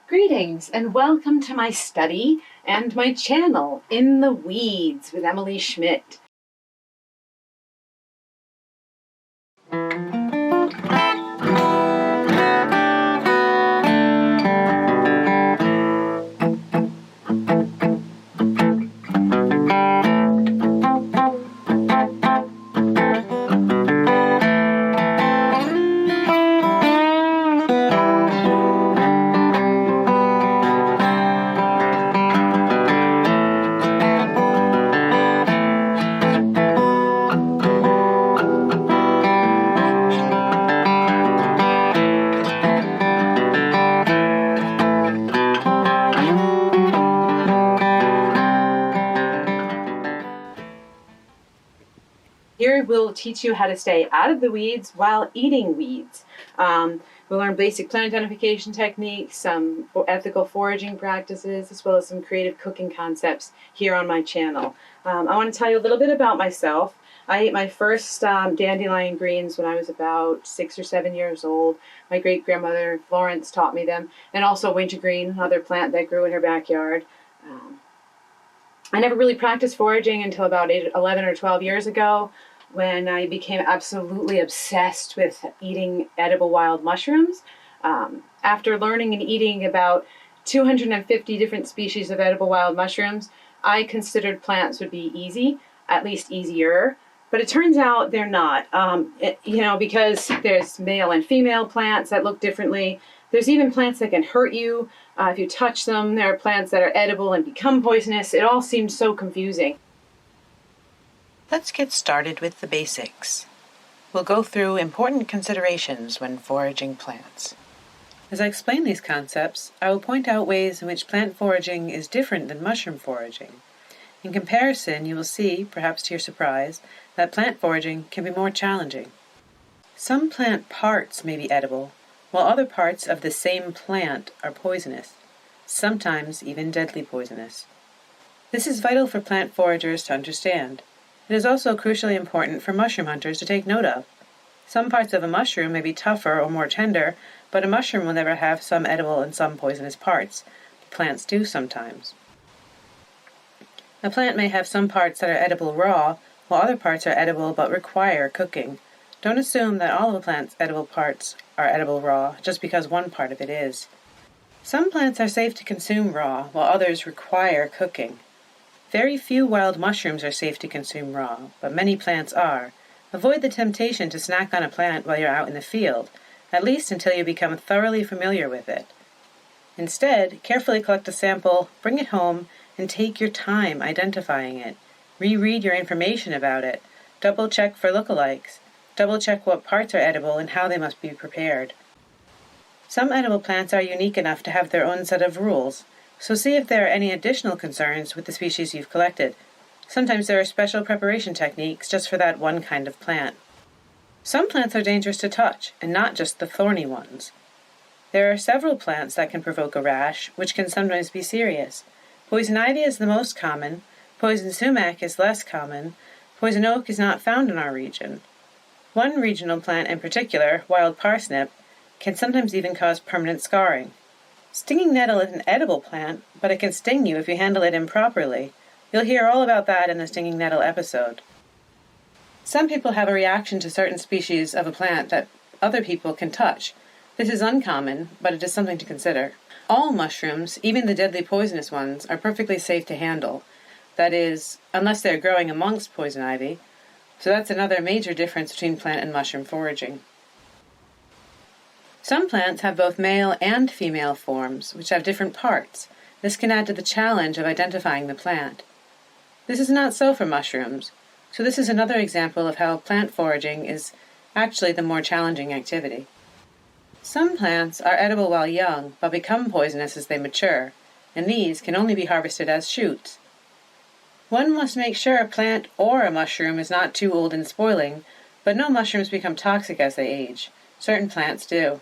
Greetings and welcome to my study and my channel, In the Weeds with Emily Schmidt. Here we'll teach you how to stay out of the weeds while eating weeds. We'll learn basic plant identification techniques, some ethical foraging practices, as well as some creative cooking concepts here on my channel. I want to tell you a little bit about myself. I ate my first dandelion greens when I was about 6 or 7 years old. My great-grandmother Florence taught me them, and also wintergreen, another plant that grew in her backyard. I never really practiced foraging until about 11 or 12 years ago, when I became absolutely obsessed with eating edible wild mushrooms. After learning and eating about 250 different species of edible wild mushrooms, I considered plants would be easy, at least easier. But it turns out they're not, because there's male and female plants that look differently. There's even plants that can hurt you if you touch them. There are plants that are edible and become poisonous. It all seems so confusing. Let's get started with the basics. We'll go through important considerations when foraging plants. As I explain these concepts, I will point out ways in which plant foraging is different than mushroom foraging. In comparison, you will see, perhaps to your surprise, that plant foraging can be more challenging. Some plant parts may be edible, while other parts of the same plant are poisonous, sometimes even deadly poisonous. This is vital for plant foragers to understand. It is also crucially important for mushroom hunters to take note of. Some parts of a mushroom may be tougher or more tender, but a mushroom will never have some edible and some poisonous parts. Plants do sometimes. A plant may have some parts that are edible raw, while other parts are edible but require cooking. Don't assume that all of a plant's edible parts are edible raw just because one part of it is. Some plants are safe to consume raw, while others require cooking. Very few wild mushrooms are safe to consume raw, but many plants are. Avoid the temptation to snack on a plant while you're out in the field, at least until you become thoroughly familiar with it. Instead, carefully collect a sample, bring it home, and take your time identifying it. Reread your information about it. Double-check for lookalikes. Double-check what parts are edible and how they must be prepared. Some edible plants are unique enough to have their own set of rules, so see if there are any additional concerns with the species you've collected. Sometimes there are special preparation techniques just for that one kind of plant. Some plants are dangerous to touch, and not just the thorny ones. There are several plants that can provoke a rash, which can sometimes be serious. Poison ivy is the most common, poison sumac is less common, poison oak is not found in our region. One regional plant in particular, wild parsnip, can sometimes even cause permanent scarring. Stinging nettle is an edible plant, but it can sting you if you handle it improperly. You'll hear all about that in the stinging nettle episode. Some people have a reaction to certain species of a plant that other people can touch. This is uncommon, but it is something to consider. All mushrooms, even the deadly poisonous ones, are perfectly safe to handle. That is, unless they're growing amongst poison ivy. So that's another major difference between plant and mushroom foraging. Some plants have both male and female forms, which have different parts. This can add to the challenge of identifying the plant. This is not so for mushrooms, so this is another example of how plant foraging is actually the more challenging activity. Some plants are edible while young, but become poisonous as they mature, and these can only be harvested as shoots. One must make sure a plant or a mushroom is not too old and spoiling, but no mushrooms become toxic as they age. Certain plants do.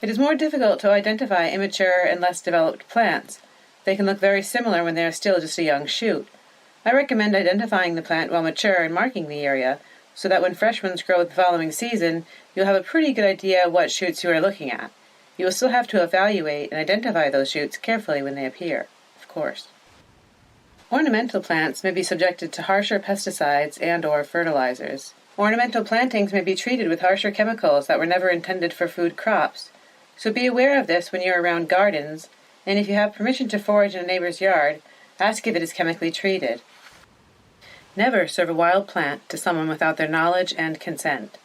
It is more difficult to identify immature and less developed plants. They can look very similar when they are still just a young shoot. I recommend identifying the plant while mature and marking the area, so that when fresh ones grow the following season, you'll have a pretty good idea what shoots you are looking at. You will still have to evaluate and identify those shoots carefully when they appear, of course. Ornamental plants may be subjected to harsher pesticides and/or fertilizers. Ornamental plantings may be treated with harsher chemicals that were never intended for food crops, so be aware of this when you're around gardens, and if you have permission to forage in a neighbor's yard, ask if it is chemically treated. Never serve a wild plant to someone without their knowledge and consent.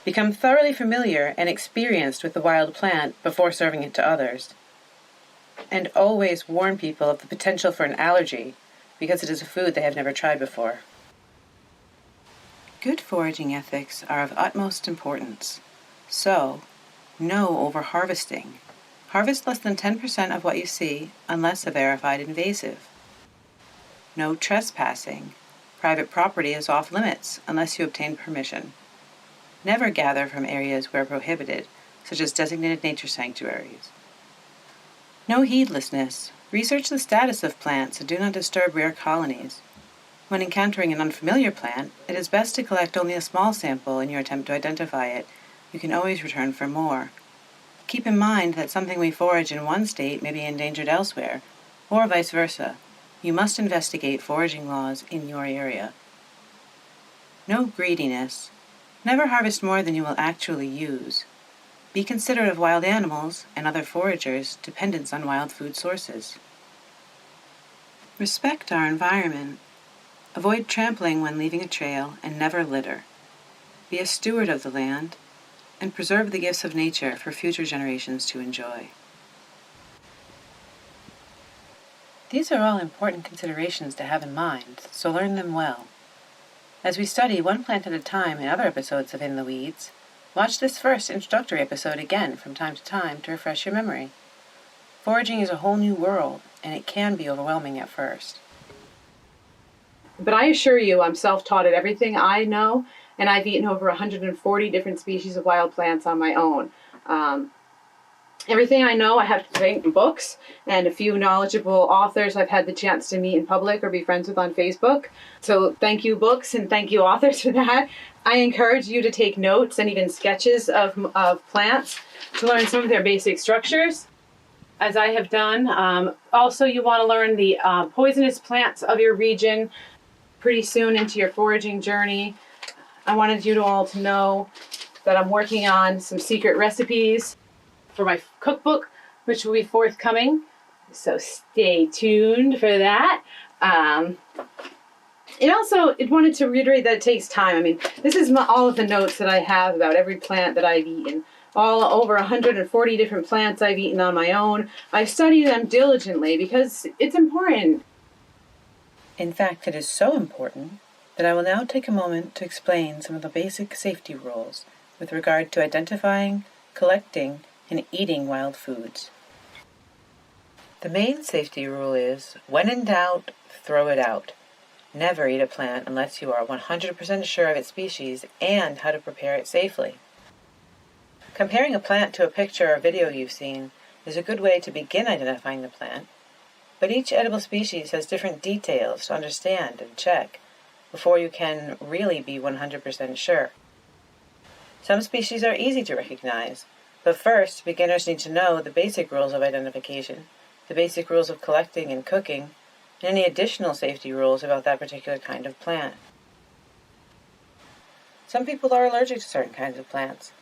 Become thoroughly familiar and experienced with the wild plant before serving it to others. And always warn people of the potential for an allergy, because it is a food they have never tried before. Good foraging ethics are of utmost importance. So, no over-harvesting. Harvest less than 10% of what you see, unless a verified invasive. No trespassing. Private property is off limits, unless you obtain permission. Never gather from areas where prohibited, such as designated nature sanctuaries. No heedlessness. Research the status of plants and do not disturb rare colonies. When encountering an unfamiliar plant, it is best to collect only a small sample in your attempt to identify it. You can always return for more. Keep in mind that something we forage in one state may be endangered elsewhere, or vice versa. You must investigate foraging laws in your area. No greediness. Never harvest more than you will actually use. Be considerate of wild animals and other foragers' dependence on wild food sources. Respect our environment. Avoid trampling when leaving a trail and never litter. Be a steward of the land and preserve the gifts of nature for future generations to enjoy. These are all important considerations to have in mind, so learn them well. As we study one plant at a time in other episodes of In the Weeds, watch this first introductory episode again from time to time to refresh your memory. Foraging is a whole new world, and it can be overwhelming at first. But I assure you, I'm self-taught at everything I know, and I've eaten over 140 different species of wild plants on my own. Everything I know I have to take in books, and a few knowledgeable authors I've had the chance to meet in public or be friends with on Facebook. So thank you, books, and thank you, authors, for that. I encourage you to take notes and even sketches of plants to learn some of their basic structures, as I have done. Also, you want to learn the poisonous plants of your region pretty soon into your foraging journey. I wanted you all to know that I'm working on some secret recipes for my cookbook, which will be forthcoming. So stay tuned for that. It wanted to reiterate that it takes time. I mean, this is all of the notes that I have about every plant that I've eaten. All over 140 different plants I've eaten on my own. I study them diligently because it's important. In fact, it is so important that I will now take a moment to explain some of the basic safety rules with regard to identifying, collecting, and eating wild foods. The main safety rule is, when in doubt, throw it out. Never eat a plant unless you are 100% sure of its species and how to prepare it safely. Comparing a plant to a picture or video you've seen is a good way to begin identifying the plant, but each edible species has different details to understand and check before you can really be 100% sure. Some species are easy to recognize, but first, beginners need to know the basic rules of identification, the basic rules of collecting and cooking, and any additional safety rules about that particular kind of plant. Some people are allergic to certain kinds of plants.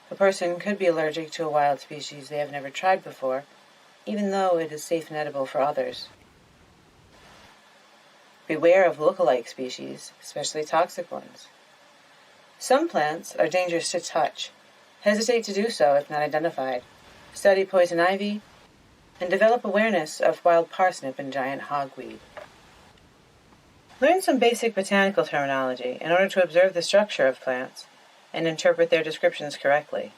A person could be allergic to a wild species they have never tried before, even though it is safe and edible for others. Beware of look-alike species, especially toxic ones. Some plants are dangerous to touch. Hesitate to do so if not identified. Study poison ivy, and develop awareness of wild parsnip and giant hogweed. Learn some basic botanical terminology in order to observe the structure of plants and interpret their descriptions correctly.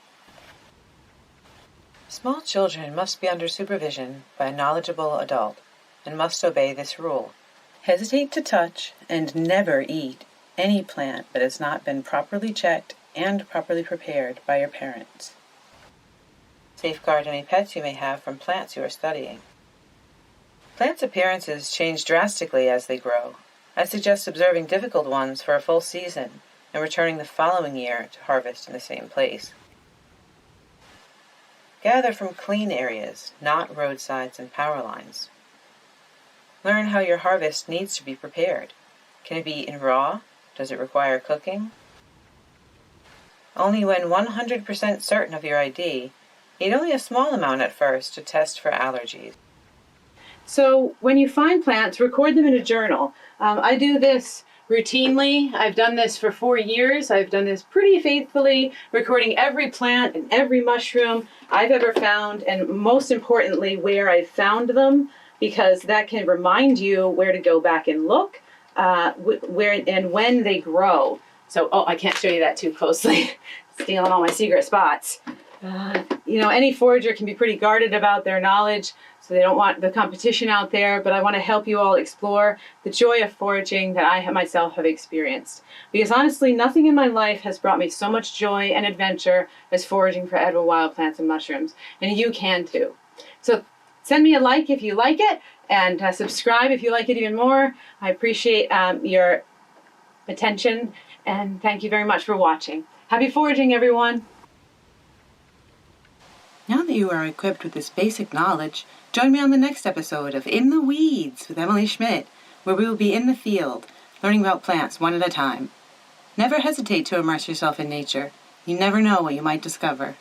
Small children must be under supervision by a knowledgeable adult and must obey this rule. Hesitate to touch and never eat any plant that has not been properly checked and properly prepared by your parents. Safeguard any pets you may have from plants you are studying. Plants' appearances change drastically as they grow. I suggest observing difficult ones for a full season and returning the following year to harvest in the same place. Gather from clean areas, not roadsides and power lines. Learn how your harvest needs to be prepared. Can it be eaten raw? Does it require cooking? Only when 100% certain of your ID, eat only a small amount at first to test for allergies. So when you find plants, record them in a journal. I do this routinely. I've done this for 4 years. I've done this pretty faithfully, recording every plant and every mushroom I've ever found, and most importantly, where I've found them, because that can remind you where to go back and look, where and when they grow. So, I can't show you that too closely. Stealing all my secret spots. Any forager can be pretty guarded about their knowledge, so they don't want the competition out there, but I want to help you all explore the joy of foraging that I myself have experienced. Because honestly, nothing in my life has brought me so much joy and adventure as foraging for edible wild plants and mushrooms, and you can too. So send me a like if you like it, and subscribe if you like it even more. I appreciate your attention, and thank you very much for watching. Happy foraging, everyone! Now that you are equipped with this basic knowledge, join me on the next episode of In the Weeds with Emily Schmidt, where we will be in the field, learning about plants one at a time. Never hesitate to immerse yourself in nature. You never know what you might discover.